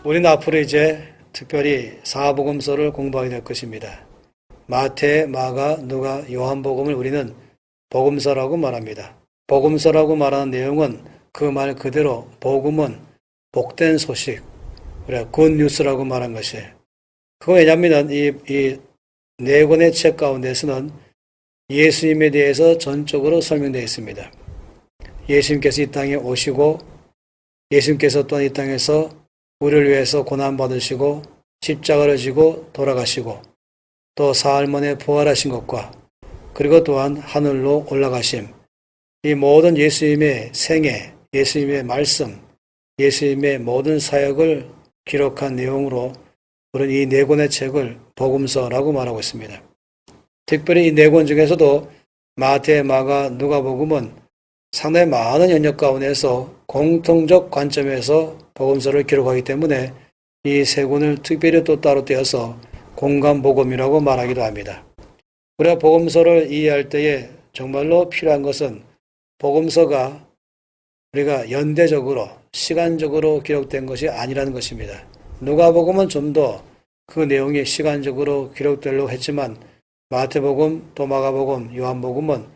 우리는 앞으로 이제 특별히 사복음서를 공부하게 될 것입니다. 마태, 마가, 누가, 요한복음을 우리는 복음서라고 말합니다. 복음서라고 말하는 내용은 그 말 그대로 복음은 복된 소식, 우리가 굿뉴스라고 말한 것이에요. 그건 왜냐하면 이 네 권의 책 가운데서는 예수님에 대해서 전적으로 설명되어 있습니다. 예수님께서 이 땅에 오시고 예수님께서 또한 이 땅에서 우리를 위해서 고난받으시고 십자가를 지고 돌아가시고 또 사흘 만에 부활하신 것과 그리고 또한 하늘로 올라가심, 이 모든 예수님의 생애, 예수님의 말씀, 예수님의 모든 사역을 기록한 내용으로 우리는 이 네 권의 책을 복음서라고 말하고 있습니다. 특별히 이 네 권 중에서도 마태, 마가, 누가복음은 상당히 많은 영역 가운데서 공통적 관점에서 복음서를 기록하기 때문에 이 세 권을 특별히 또 따로 떼어서 공감복음이라고 말하기도 합니다. 우리가 복음서를 이해할 때에 정말로 필요한 것은 복음서가 우리가 연대적으로 시간적으로 기록된 것이 아니라는 것입니다. 누가복음은 좀 더 그 내용이 시간적으로 기록되려고 했지만 마태복음, 또 마가복음, 요한복음은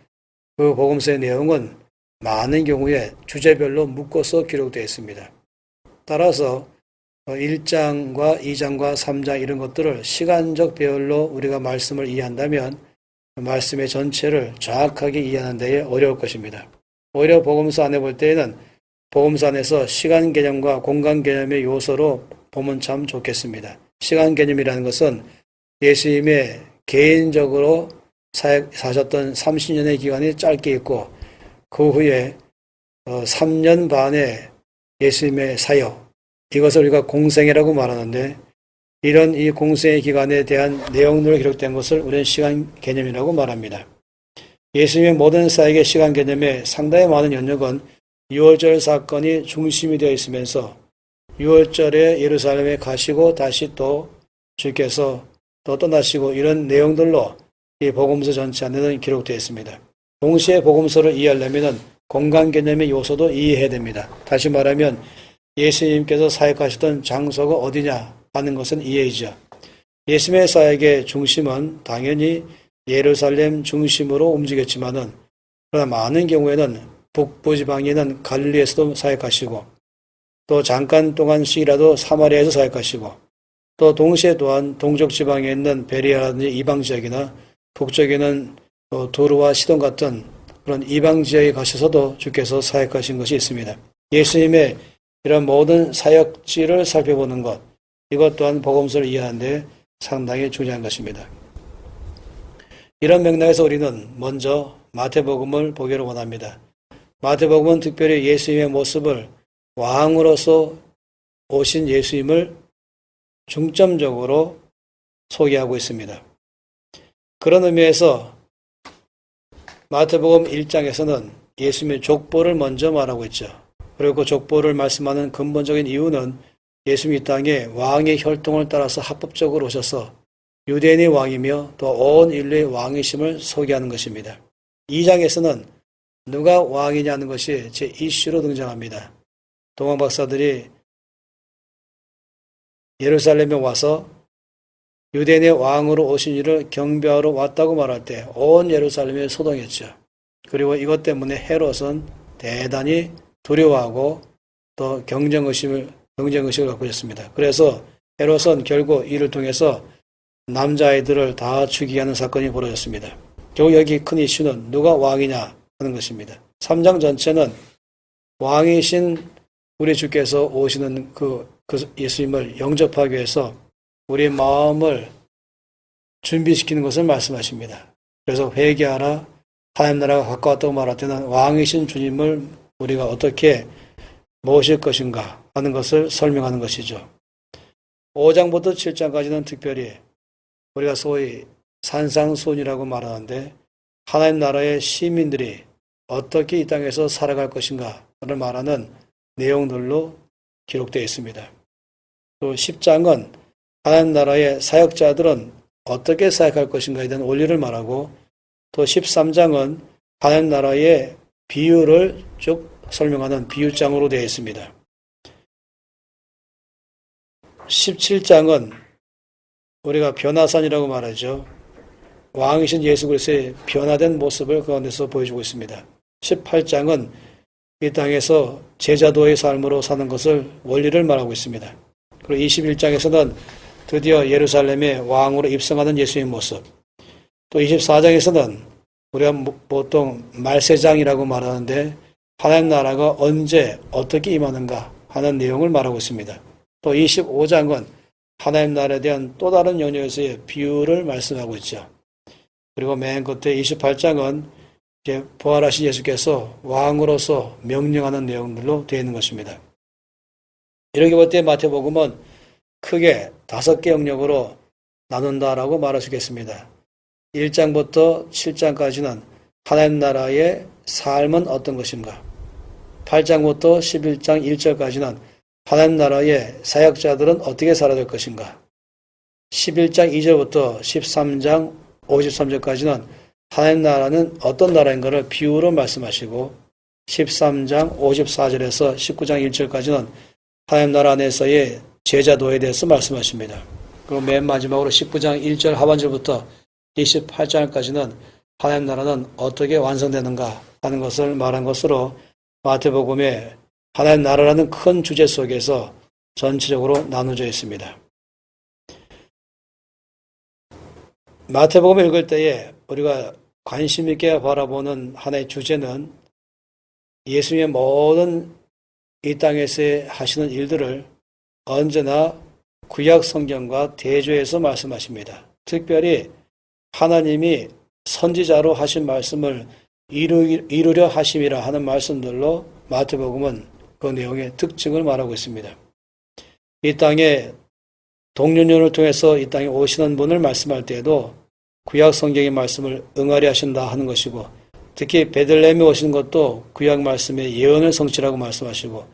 그 복음서의 내용은 많은 경우에 주제별로 묶어서 기록되어 있습니다. 따라서 1장과 2장과 3장 이런 것들을 시간적 배열로 우리가 말씀을 이해한다면 말씀의 전체를 정확하게 이해하는 데에 어려울 것입니다. 오히려 복음서 안에 볼 때에는 복음서 안에서 시간 개념과 공간 개념의 요소로 보면 참 좋겠습니다. 시간 개념이라는 것은 예수님의 개인적으로 사셨던 30년의 기간이 짧게 있고 그 후에 3년 반의 예수님의 사역, 이것을 우리가 공생애라고 말하는데 이런 이 공생의 기간에 대한 내용으로 기록된 것을 우리는 시간 개념이라고 말합니다. 예수님의 모든 사역의 시간 개념에 상당히 많은 영역은 유월절 사건이 중심이 되어 있으면서 유월절에 예루살렘에 가시고 다시 또 주께서 또 떠나시고 이런 내용들로 이 복음서 전체 안에는 기록되어 있습니다. 동시에 복음서를 이해하려면 공간 개념의 요소도 이해해야 됩니다. 다시 말하면 예수님께서 사역하셨던 장소가 어디냐 하는 것은 이해이죠. 예수님의 사역의 중심은 당연히 예루살렘 중심으로 움직였지만은 그러나 많은 경우에는 북부 지방에 있는 갈릴리에서도 사역하시고 또 잠깐 동안씩이라도 사마리아에서 사역하시고 또 동시에 또한 동쪽 지방에 있는 베리아라든지 이방 지역이나 북쪽에는 도르와 시돈 같은 그런 이방 지역에 가셔서도 주께서 사역하신 것이 있습니다. 예수님의 이런 모든 사역지를 살펴보는 것, 이것 또한 복음서를 이해하는 데 상당히 중요한 것입니다. 이런 맥락에서 우리는 먼저 마태복음을 보기를 원합니다. 마태복음은 특별히 예수님의 모습을 왕으로서 오신 예수님을 중점적으로 소개하고 있습니다. 그런 의미에서 마태복음 1장에서는 예수님의 족보를 먼저 말하고 있죠. 그리고 그 족보를 말씀하는 근본적인 이유는 예수님이 이 땅에 왕의 혈통을 따라서 합법적으로 오셔서 유대인의 왕이며 또 온 인류의 왕이심을 소개하는 것입니다. 2장에서는 누가 왕이냐는 것이 제 이슈로 등장합니다. 동방 박사들이 예루살렘에 와서 유대인의 왕으로 오신 이를 경배하러 왔다고 말할 때 온 예루살렘이 소동했죠. 그리고 이것 때문에 헤롯은 대단히 두려워하고 또 경쟁의식을 갖고 있었습니다. 그래서 헤롯은 결국 이를 통해서 남자아이들을 다 죽이게 하는 사건이 벌어졌습니다. 결국 여기 큰 이슈는 누가 왕이냐 하는 것입니다. 3장 전체는 왕이신 우리 주께서 오시는 그 예수님을 영접하기 위해서 우리의 마음을 준비시키는 것을 말씀하십니다. 그래서 회개하라, 하나님 나라가 가까웠다고 말할 때는 왕이신 주님을 우리가 어떻게 모실 것인가 하는 것을 설명하는 것이죠. 5장부터 7장까지는 특별히 우리가 소위 산상수훈이라고 말하는데 하나님 나라의 시민들이 어떻게 이 땅에서 살아갈 것인가를 말하는 내용들로 기록되어 있습니다. 또 10장은 하나님 나라의 사역자들은 어떻게 사역할 것인가에 대한 원리를 말하고 또 13장은 하나님 나라의 비유를 쭉 설명하는 비유장으로 되어 있습니다. 17장은 우리가 변화산이라고 말하죠. 왕이신 예수 그리스도의 변화된 모습을 그 가운데서 보여주고 있습니다. 18장은 이 땅에서 제자도의 삶으로 사는 것을 원리를 말하고 있습니다. 그리고 21장에서는 드디어 예루살렘의 왕으로 입성하는 예수의 모습, 또 24장에서는 우리가 보통 말세장이라고 말하는데 하나님 나라가 언제 어떻게 임하는가 하는 내용을 말하고 있습니다. 또 25장은 하나님 나라에 대한 또 다른 영역에서의 비유를 말씀하고 있죠. 그리고 맨 끝에 28장은 이제 부활하신 예수께서 왕으로서 명령하는 내용들로 되어 있는 것입니다. 이렇게 볼 때 마태복음은 크게 5개 영역으로 나눈다라고 말할 수 있겠습니다. 1장부터 7장까지는 하나님 나라의 삶은 어떤 것인가, 8장부터 11장 1절까지는 하나님 나라의 사역자들은 어떻게 살아야 될 것인가, 11장 2절부터 13장 53절까지는 하나님 나라는 어떤 나라인가를 비유로 말씀하시고 13장 54절에서 19장 1절까지는 하나님 나라 안에서의 제자도에 대해서 말씀하십니다. 그리고 맨 마지막으로 19장 1절 하반절부터 28장까지는 하나님 나라는 어떻게 완성되는가 하는 것을 말한 것으로 마태복음의 하나님 나라라는 큰 주제 속에서 전체적으로 나누어져 있습니다. 마태복음을 읽을 때에 우리가 관심 있게 바라보는 하나의 주제는 예수님의 모든 이 땅에서 하시는 일들을 언제나 구약 성경과 대조해서 말씀하십니다. 특별히 하나님이 선지자로 하신 말씀을 이루려 하심이라 하는 말씀들로 마태복음은 그 내용의 특징을 말하고 있습니다. 이 땅에 동년년을 통해서 이 땅에 오시는 분을 말씀할 때에도 구약 성경의 말씀을 응하리 하신다 하는 것이고, 특히 베들레헴에 오신 것도 구약 말씀의 예언을 성취라고 말씀하시고,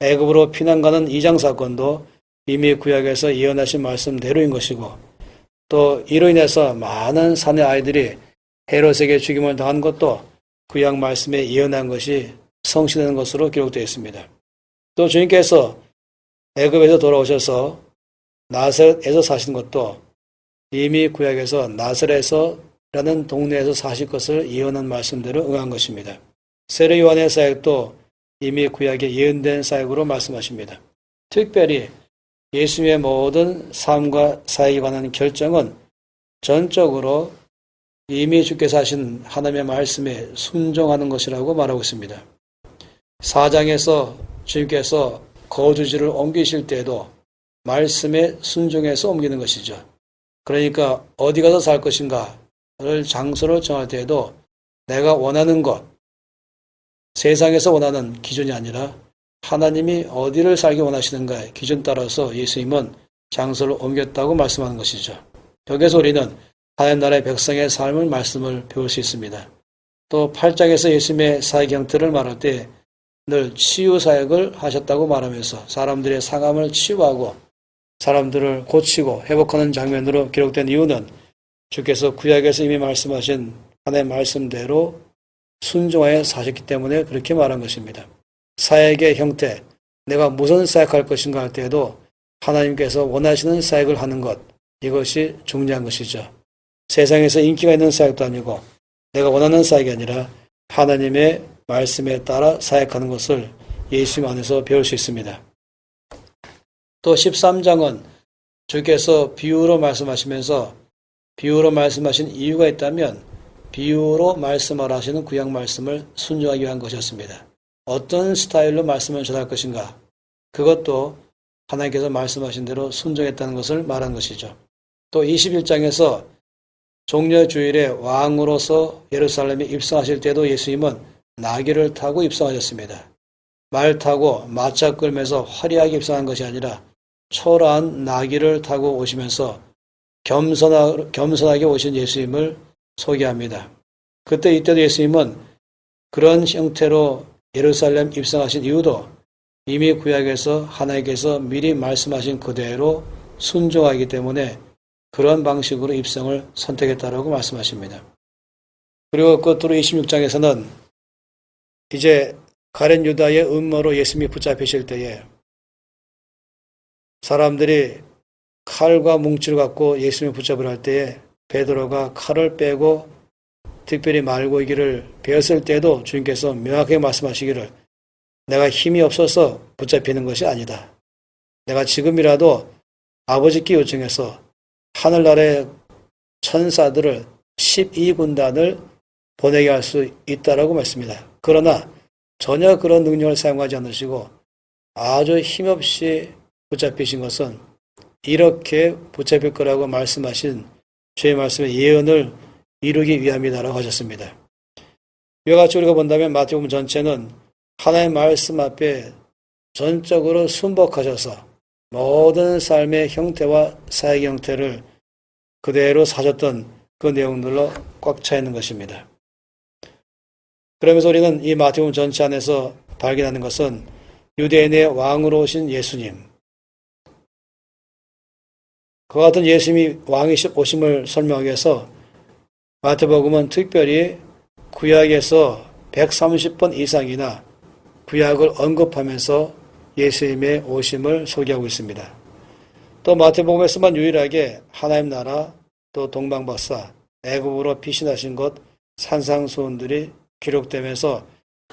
애굽으로 피난 가는 이장 사건도 이미 구약에서 예언하신 말씀대로인 것이고, 또 이로 인해서 많은 산의 아이들이 헤롯에게 죽임을 당한 것도 구약 말씀에 예언한 것이 성취되는 것으로 기록되어 있습니다. 또 주님께서 애굽에서 돌아오셔서 나사렛에서 사신 것도 이미 구약에서 나사렛이라는 동네에서 사실 것을 예언한 말씀대로 응한 것입니다. 세례 요한의 사역도 이미 구약에 예언된 사역으로 말씀하십니다. 특별히 예수님의 모든 삶과 사역에 관한 결정은 전적으로 이미 주께서 하신 하나님의 말씀에 순종하는 것이라고 말하고 있습니다. 4장에서 주님께서 거주지를 옮기실 때에도 말씀에 순종해서 옮기는 것이죠. 그러니까 어디 가서 살 것인가를 장소를 정할 때에도 내가 원하는 것, 세상에서 원하는 기준이 아니라 하나님이 어디를 살기 원하시는가의 기준 따라서 예수님은 장소를 옮겼다고 말씀하는 것이죠. 여기서 우리는 하나님 나라의 백성의 삶을 말씀을 배울 수 있습니다. 또 8장에서 예수님의 사역 형태를 말할 때 늘 치유 사역을 하셨다고 말하면서 사람들의 상함을 치유하고 사람들을 고치고 회복하는 장면으로 기록된 이유는 주께서 구약에서 이미 말씀하신 하나님의 말씀대로 순종하여 사셨기 때문에 그렇게 말한 것입니다. 사역의 형태, 내가 무슨 사역할 것인가 할 때에도 하나님께서 원하시는 사역을 하는 것, 이것이 중요한 것이죠. 세상에서 인기가 있는 사역도 아니고 내가 원하는 사역이 아니라 하나님의 말씀에 따라 사역하는 것을 예수님 안에서 배울 수 있습니다. 또 13장은 주께서 비유로 말씀하시면서 비유로 말씀하신 이유가 있다면 비유로 말씀하라 하시는 구약 말씀을 순종하기 위한 것이었습니다. 어떤 스타일로 말씀을 전할 것인가, 그것도 하나님께서 말씀하신 대로 순종했다는 것을 말한 것이죠. 또 21장에서 종려주일에 왕으로서 예루살렘에 입성하실 때도 예수님은 나귀를 타고 입성하셨습니다. 말 타고 마차 끌면서 화려하게 입성한 것이 아니라 초라한 나귀를 타고 오시면서 겸손하게 오신 예수님을 소개합니다. 이때도 예수님은 그런 형태로 예루살렘 입성하신 이유도 이미 구약에서 하나님께서 미리 말씀하신 그대로 순종하기 때문에 그런 방식으로 입성을 선택했다라고 말씀하십니다. 그리고 끝으로 26장에서는 이제 가룟 유다의 음모로 예수님이 붙잡히실 때에 사람들이 칼과 뭉치를 갖고 예수님을 붙잡으려 할 때에 베드로가 칼을 빼고 특별히 말고 이기를 배웠을 때도 주님께서 명확하게 말씀하시기를 내가 힘이 없어서 붙잡히는 것이 아니다. 내가 지금이라도 아버지께 요청해서 하늘나라의 천사들을 12군단을 보내게 할 수 있다라고 말씀합니다. 그러나 전혀 그런 능력을 사용하지 않으시고 아주 힘없이 붙잡히신 것은 이렇게 붙잡힐 거라고 말씀하신 주의 말씀의 예언을 이루기 위함이다라고 하셨습니다. 이와 같이 우리가 본다면 마태복음 전체는 하나님의 말씀 앞에 전적으로 순복하셔서 모든 삶의 형태와 사역의 형태를 그대로 사셨던 그 내용들로 꽉 차 있는 것입니다. 그러면서 우리는 이 마태복음 전체 안에서 발견하는 것은 유대인의 왕으로 오신 예수님, 그와 같은 예수님이 왕이 오심을 설명하기 위해서 마태복음은 특별히 구약에서 130번 이상이나 구약을 언급하면서 예수님의 오심을 소개하고 있습니다. 또 마태복음에서만 유일하게 하나님 나라, 또 동방박사, 애굽으로 피신하신 것 산상수훈들이 기록되면서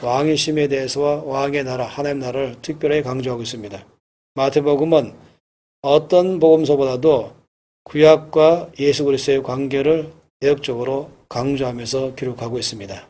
왕이심에 대해서와 왕의 나라, 하나님 나라를 특별히 강조하고 있습니다. 마태복음은 어떤 복음서보다도 구약과 예수 그리스도의 관계를 대역적으로 강조하면서 기록하고 있습니다.